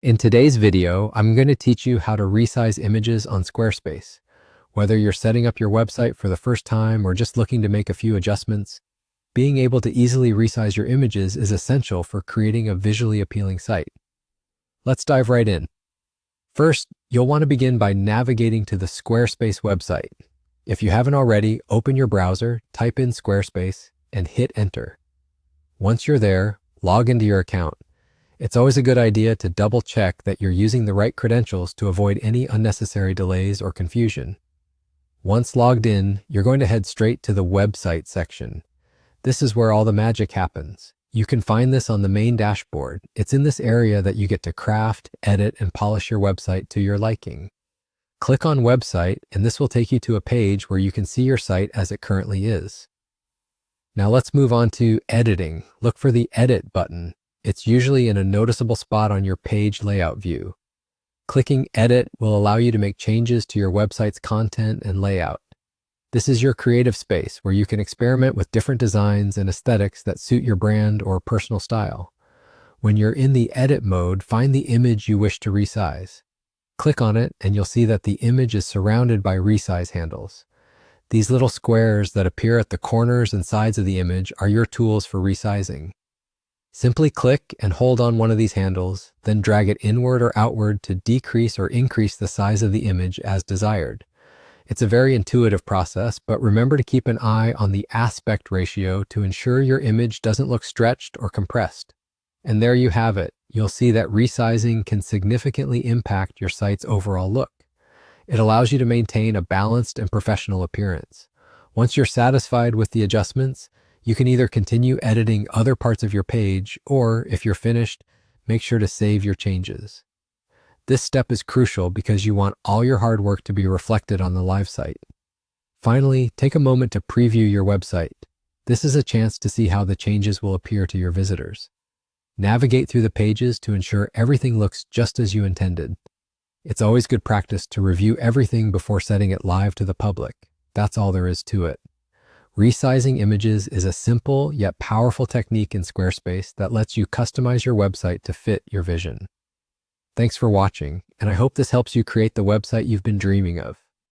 In today's video, I'm going to teach you how to resize images on Squarespace. Whether you're setting up your website for the first time or just looking to make a few adjustments, being able to easily resize your images is essential for creating a visually appealing site. Let's dive right in. First, you'll want to begin by navigating to the Squarespace website. If you haven't already, open your browser, type in Squarespace, and hit enter. Once you're there, log into your account. It's always a good idea to double check that you're using the right credentials to avoid any unnecessary delays or confusion. Once logged in, you're going to head straight to the website section. This is where all the magic happens. You can find this on the main dashboard. It's in this area that you get to craft, edit, and polish your website to your liking. Click on Website, and this will take you to a page where you can see your site as it currently is. Now let's move on to editing. Look for the Edit button. It's usually in a noticeable spot on your page layout view. Clicking Edit will allow you to make changes to your website's content and layout. This is your creative space where you can experiment with different designs and aesthetics that suit your brand or personal style. When you're in the Edit mode, find the image you wish to resize. Click on it and you'll see that the image is surrounded by resize handles. These little squares that appear at the corners and sides of the image are your tools for resizing. Simply click and hold on one of these handles, then drag it inward or outward to decrease or increase the size of the image as desired. It's a very intuitive process, but remember to keep an eye on the aspect ratio to ensure your image doesn't look stretched or compressed. And there you have it. You'll see that resizing can significantly impact your site's overall look. It allows you to maintain a balanced and professional appearance. Once you're satisfied with the adjustments, you can either continue editing other parts of your page, or if you're finished, make sure to save your changes. This step is crucial because you want all your hard work to be reflected on the live site. Finally, take a moment to preview your website. This is a chance to see how the changes will appear to your visitors. Navigate through the pages to ensure everything looks just as you intended. It's always good practice to review everything before setting it live to the public. That's all there is to it. Resizing images is a simple yet powerful technique in Squarespace that lets you customize your website to fit your vision. Thanks for watching, and I hope this helps you create the website you've been dreaming of.